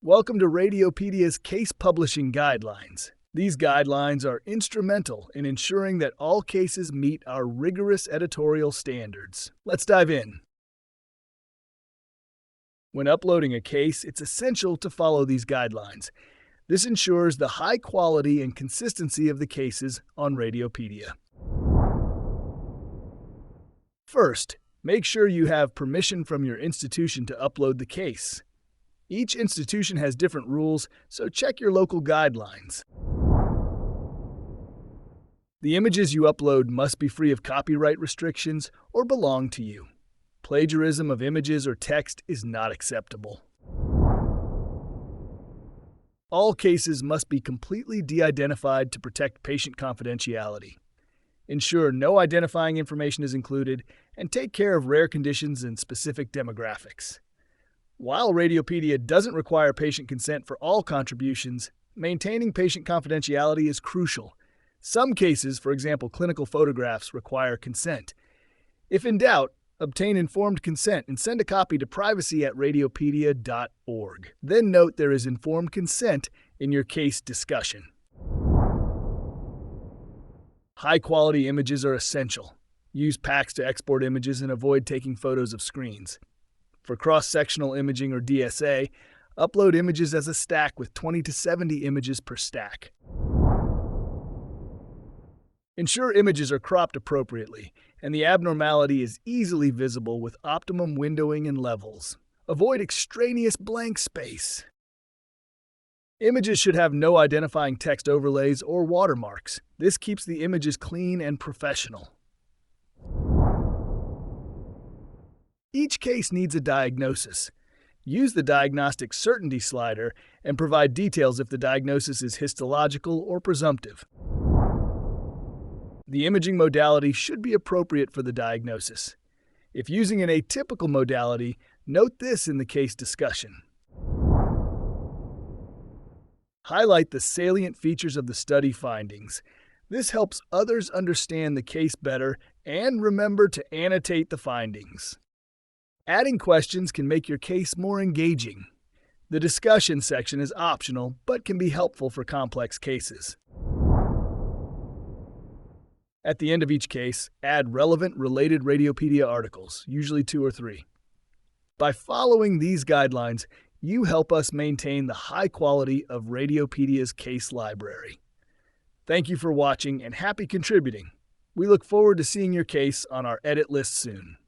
Welcome to Radiopedia's Case Publishing Guidelines. These guidelines are instrumental in ensuring that all cases meet our rigorous editorial standards. Let's dive in. When uploading a case, it's essential to follow these guidelines. This ensures the high quality and consistency of the cases on Radiopaedia. First, make sure you have permission from your institution to upload the case. Each institution has different rules, so check your local guidelines. The images you upload must be free of copyright restrictions or belong to you. Plagiarism of images or text is not acceptable. All cases must be completely de-identified to protect patient confidentiality. Ensure no identifying information is included, and take care of rare conditions and specific demographics. While Radiopaedia doesn't require patient consent for all contributions, maintaining patient confidentiality is crucial. Some cases, for example clinical photographs, require consent. If in doubt, obtain informed consent and send a copy to privacy@radiopaedia.org. Then note there is informed consent in your case discussion. High-quality images are essential. Use packs to export images and avoid taking photos of screens. For cross-sectional imaging or DSA, upload images as a stack with 20 to 70 images per stack. Ensure images are cropped appropriately, and the abnormality is easily visible with optimum windowing and levels. Avoid extraneous blank space. Images should have no identifying text overlays or watermarks. This keeps the images clean and professional. Each case needs a diagnosis. Use the diagnostic certainty slider and provide details if the diagnosis is histological or presumptive. The imaging modality should be appropriate for the diagnosis. If using an atypical modality, note this in the case discussion. Highlight the salient features of the study findings. This helps others understand the case better, and remember to annotate the findings. Adding questions can make your case more engaging. The discussion section is optional, but can be helpful for complex cases. At the end of each case, add relevant related Radiopaedia articles, usually 2 or 3. By following these guidelines, you help us maintain the high quality of Radiopaedia's case library. Thank you for watching and happy contributing. We look forward to seeing your case on our edit list soon.